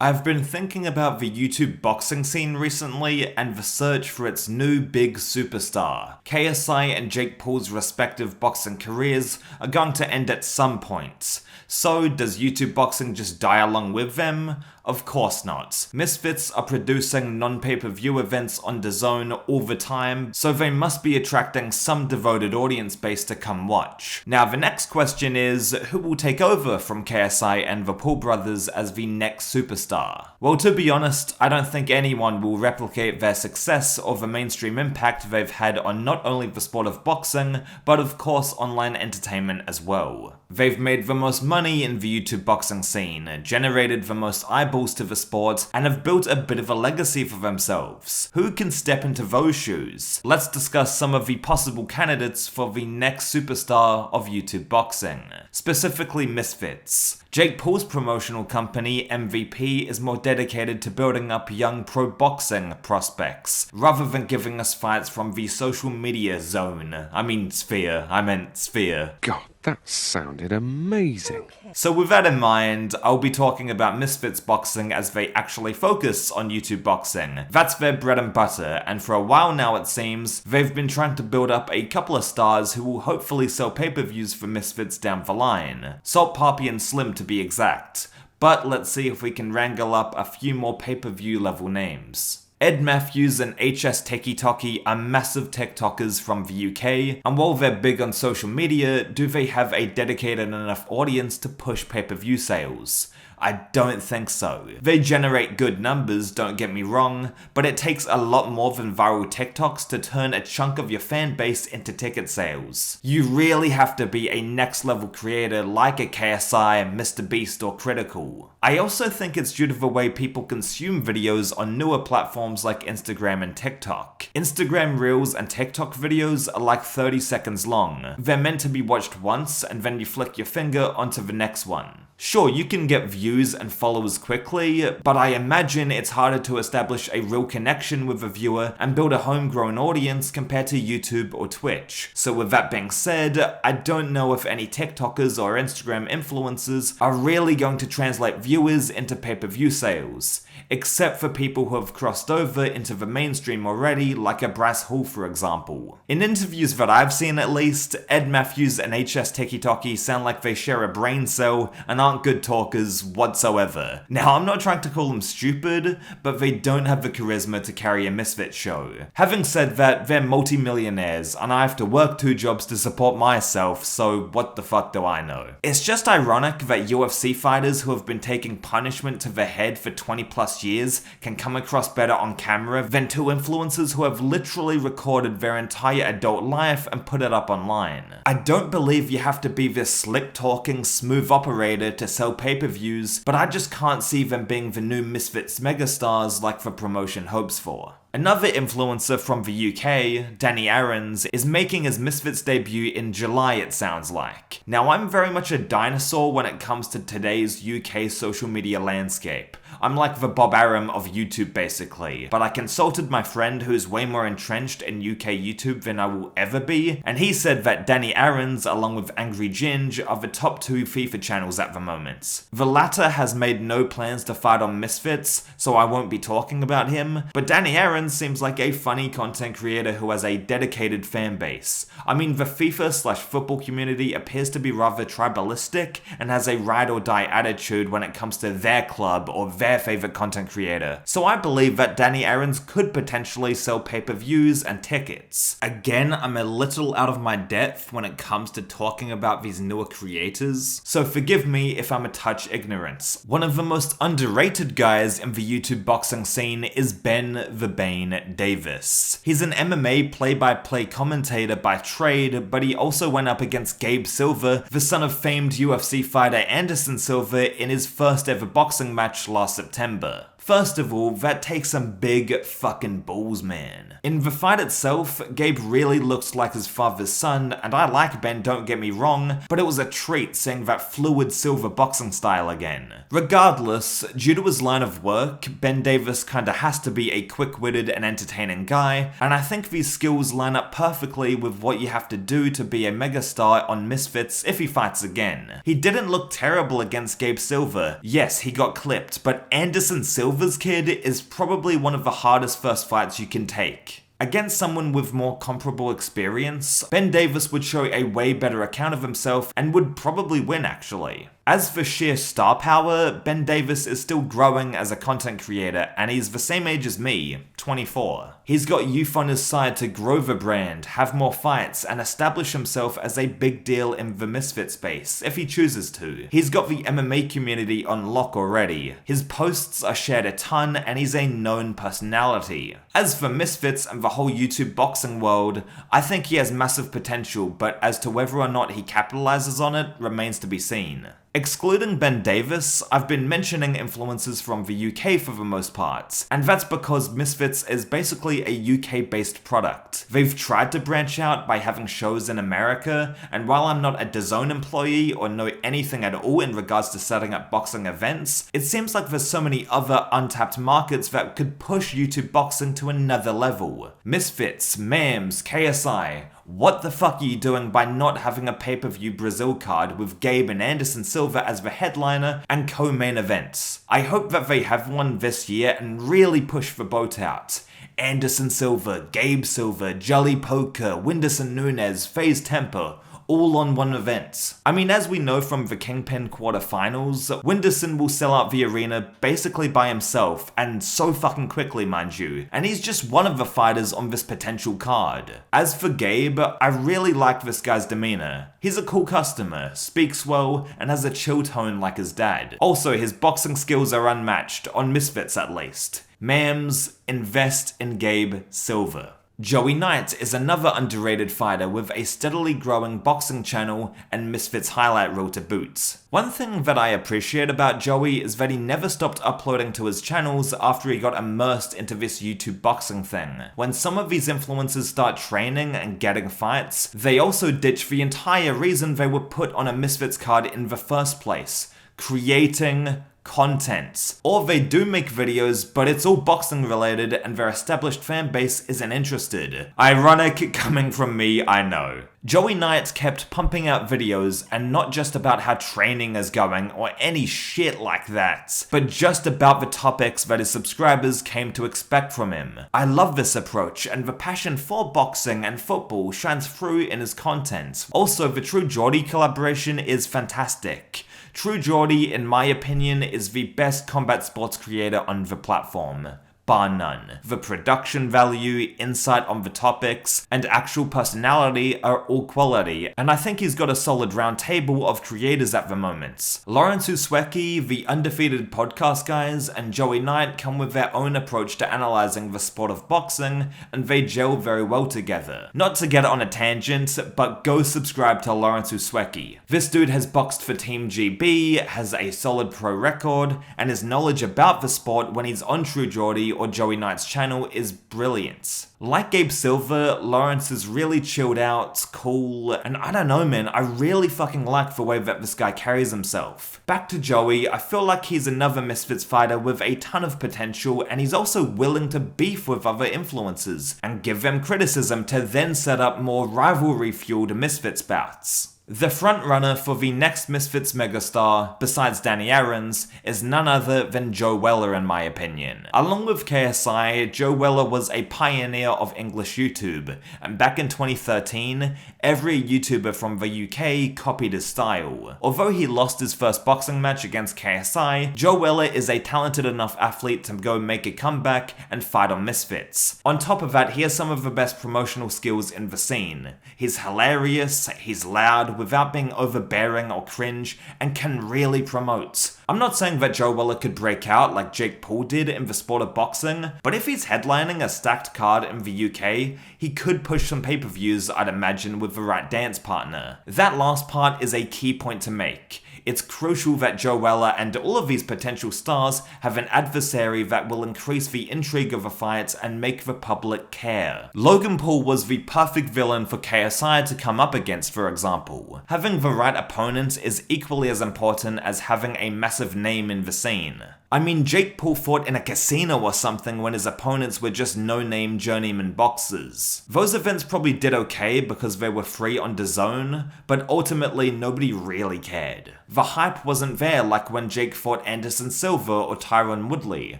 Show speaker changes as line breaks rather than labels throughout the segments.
I've been thinking about the YouTube boxing scene recently and the search for its new big superstar. KSI and Jake Paul's respective boxing careers are going to end at some point. So does YouTube boxing just die along with them? Of course not. Misfits are producing non-pay-per-view events on DAZN all the time, so they must be attracting some devoted audience base to come watch. Now the next question is, who will take over from KSI and the Paul brothers as the next superstar? Well, to be honest, I don't think anyone will replicate their success or the mainstream impact they've had on not only the sport of boxing, but of course online entertainment as well. They've made the most money in the YouTube boxing scene, generated the most eyeballs to the sport, and have built a bit of a legacy for themselves. Who can step into those shoes? Let's discuss some of the possible candidates for the next superstar of YouTube boxing, specifically Misfits. Jake Paul's promotional company, MVP, is more dedicated to building up young pro boxing prospects, rather than giving us fights from the social media zone. Sphere.
God, that sounded amazing.
So with that in mind, I'll be talking about Misfits boxing as they actually focus on YouTube boxing. That's their bread and butter, and for a while now it seems, they've been trying to build up a couple of stars who will hopefully sell pay-per-views for Misfits down the line. Salt, Poppy and Slim to be exact. But let's see if we can wrangle up a few more pay-per-view level names. Ed Matthews and HSTikkyTokky are massive TikTokers from the UK, and while they're big on social media, do they have a dedicated enough audience to push pay-per-view sales? I don't think so. They generate good numbers, don't get me wrong, but it takes a lot more than viral TikToks to turn a chunk of your fan base into ticket sales. You really have to be a next level creator like a KSI, Mr. Beast or Critical. I also think it's due to the way people consume videos on newer platforms like Instagram and TikTok. Instagram Reels and TikTok videos are like 30 seconds long. They're meant to be watched once and then you flick your finger onto the next one. Sure, you can get views and followers quickly, but I imagine it's harder to establish a real connection with a viewer and build a homegrown audience compared to YouTube or Twitch. So with that being said, I don't know if any TikTokers or Instagram influencers are really going to translate viewers into pay-per-view sales, except for people who have crossed over into the mainstream already, like a Bryce Hall for example. In interviews that I've seen at least, Ed Matthews and HSTikkyTokky sound like they share a brain cell and aren't good talkers whatsoever. Now, I'm not trying to call them stupid, but they don't have the charisma to carry a Misfit show. Having said that, they're multi-millionaires, and I have to work 2 jobs to support myself, so what the fuck do I know? It's just ironic that UFC fighters who have been taking punishment to the head for 20 plus years can come across better on camera than 2 influencers who have literally recorded their entire adult life and put it up online. I don't believe you have to be this slick-talking, smooth operator to sell pay-per-views, but I just can't see them being the new Misfits megastars like the promotion hopes for. Another influencer from the UK, Danny Aarons, is making his Misfits debut in July it sounds like. Now I'm very much a dinosaur when it comes to today's UK social media landscape. I'm like the Bob Arum of YouTube basically, but I consulted my friend who's way more entrenched in UK YouTube than I will ever be, and he said that Danny Aarons along with Angry Ginge are the top 2 FIFA channels at the moment. The latter has made no plans to fight on Misfits, so I won't be talking about him, but Danny Aarons seems like a funny content creator who has a dedicated fan base. I mean, the FIFA/football community appears to be rather tribalistic and has a ride or die attitude when it comes to their club or their favorite content creator. So I believe that Danny Aarons could potentially sell pay-per-views and tickets. Again, I'm a little out of my depth when it comes to talking about these newer creators, so forgive me if I'm a touch ignorant. One of the most underrated guys in the YouTube boxing scene is Ben the Bane Davis. He's an MMA play-by-play commentator by trade, but he also went up against Gabe Silva, the son of famed UFC fighter Anderson Silva, in his first ever boxing match last September. First of all, that takes some big fucking balls, man. In the fight itself, Gabe really looks like his father's son, and I like Ben, don't get me wrong, but it was a treat seeing that fluid Silva boxing style again. Regardless, due to his line of work, Ben Davis kinda has to be a quick-witted and entertaining guy, and I think these skills line up perfectly with what you have to do to be a megastar on Misfits if he fights again. He didn't look terrible against Gabe Silva. Yes, he got clipped, but Anderson Silva's kid is probably one of the hardest first fights you can take. Against someone with more comparable experience, Ben Davis would show a way better account of himself and would probably win actually. As for sheer star power, Ben Davis is still growing as a content creator and he's the same age as me, 24. He's got youth on his side to grow the brand, have more fights, and establish himself as a big deal in the Misfit space, if he chooses to. He's got the MMA community on lock already. His posts are shared a ton and he's a known personality. As for Misfits and the whole YouTube boxing world, I think he has massive potential, but as to whether or not he capitalizes on it remains to be seen. Excluding Ben Davis, I've been mentioning influences from the UK for the most part, and that's because Misfits is basically a UK-based product. They've tried to branch out by having shows in America, and while I'm not a DAZN employee or know anything at all in regards to setting up boxing events, it seems like there's so many other untapped markets that could push YouTube boxing to another level. Misfits, Mams, KSI, what the fuck are you doing by not having a pay-per-view Brazil card with Gabe and Anderson Silva as the headliner and co-main events? I hope that they have one this year and really push the boat out. Anderson Silva, Gabe Silva, Jolly Poker, Whindersson Nunes, FaZe Temper, all on one event. I mean, as we know from the Kingpin quarterfinals, Whindersson will sell out the arena basically by himself, and so fucking quickly, mind you, and he's just one of the fighters on this potential card. As for Gabe, I really like this guy's demeanor. He's a cool customer, speaks well, and has a chill tone like his dad. Also, his boxing skills are unmatched, on Misfits at least. Mams, invest in Gabe Silva. Joey Knight is another underrated fighter with a steadily growing boxing channel and Misfits highlight reel to boot. One thing that I appreciate about Joey is that he never stopped uploading to his channels after he got immersed into this YouTube boxing thing. When some of these influencers start training and getting fights, they also ditch the entire reason they were put on a Misfits card in the first place: creating content. Or they do make videos, but it's all boxing related and their established fan base isn't interested. Ironic coming from me, I know. Joey Knight kept pumping out videos, and not just about how training is going or any shit like that, but just about the topics that his subscribers came to expect from him. I love this approach, and the passion for boxing and football shines through in his content. Also, the True Geordie collaboration is fantastic. True Geordie, in my opinion, is the best combat sports creator on the platform. Bar none. The production value, insight on the topics, and actual personality are all quality, and I think he's got a solid round table of creators at the moment. Lawrence Uswecki, the Undefeated Podcast guys, and Joey Knight come with their own approach to analysing the sport of boxing, and they gel very well together. Not to get on a tangent, but go subscribe to Lawrence Uswecki. This dude has boxed for Team GB, has a solid pro record, and his knowledge about the sport when he's on True Geordie or Joey Knight's channel is brilliant. Like Gabe Silva, Lawrence is really chilled out, cool, and I don't know man, I really fucking like the way that this guy carries himself. Back to Joey, I feel like he's another Misfits fighter with a ton of potential, and he's also willing to beef with other influencers, and give them criticism to then set up more rivalry-fueled Misfits bouts. The frontrunner for the next Misfits megastar, besides Danny Aarons, is none other than Joe Weller in my opinion. Along with KSI, Joe Weller was a pioneer of English YouTube, and back in 2013, every YouTuber from the UK copied his style. Although he lost his first boxing match against KSI, Joe Weller is a talented enough athlete to go make a comeback and fight on Misfits. On top of that, he has some of the best promotional skills in the scene. He's hilarious, he's loud, without being overbearing or cringe, and can really promote. I'm not saying that Joe Weller could break out like Jake Paul did in the sport of boxing, but if he's headlining a stacked card in the UK, he could push some pay-per-views, I'd imagine, with the right dance partner. That last part is a key point to make. it's crucial that Joella and all of these potential stars have an adversary that will increase the intrigue of the fights and make the public care. Logan Paul was the perfect villain for KSI to come up against, for example. Having the right opponent is equally as important as having a massive name in the scene. I mean, Jake Paul fought in a casino or something when his opponents were just no-name journeyman boxers. Those events probably did okay because they were free on DAZN, but ultimately nobody really cared. The hype wasn't there like when Jake fought Anderson Silva or Tyron Woodley,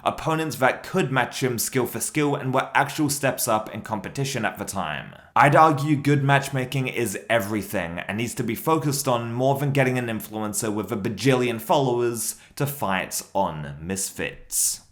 opponents that could match him skill for skill and were actual steps up in competition at the time. I'd argue good matchmaking is everything and needs to be focused on more than getting an influencer with a bajillion followers to fight on Misfits.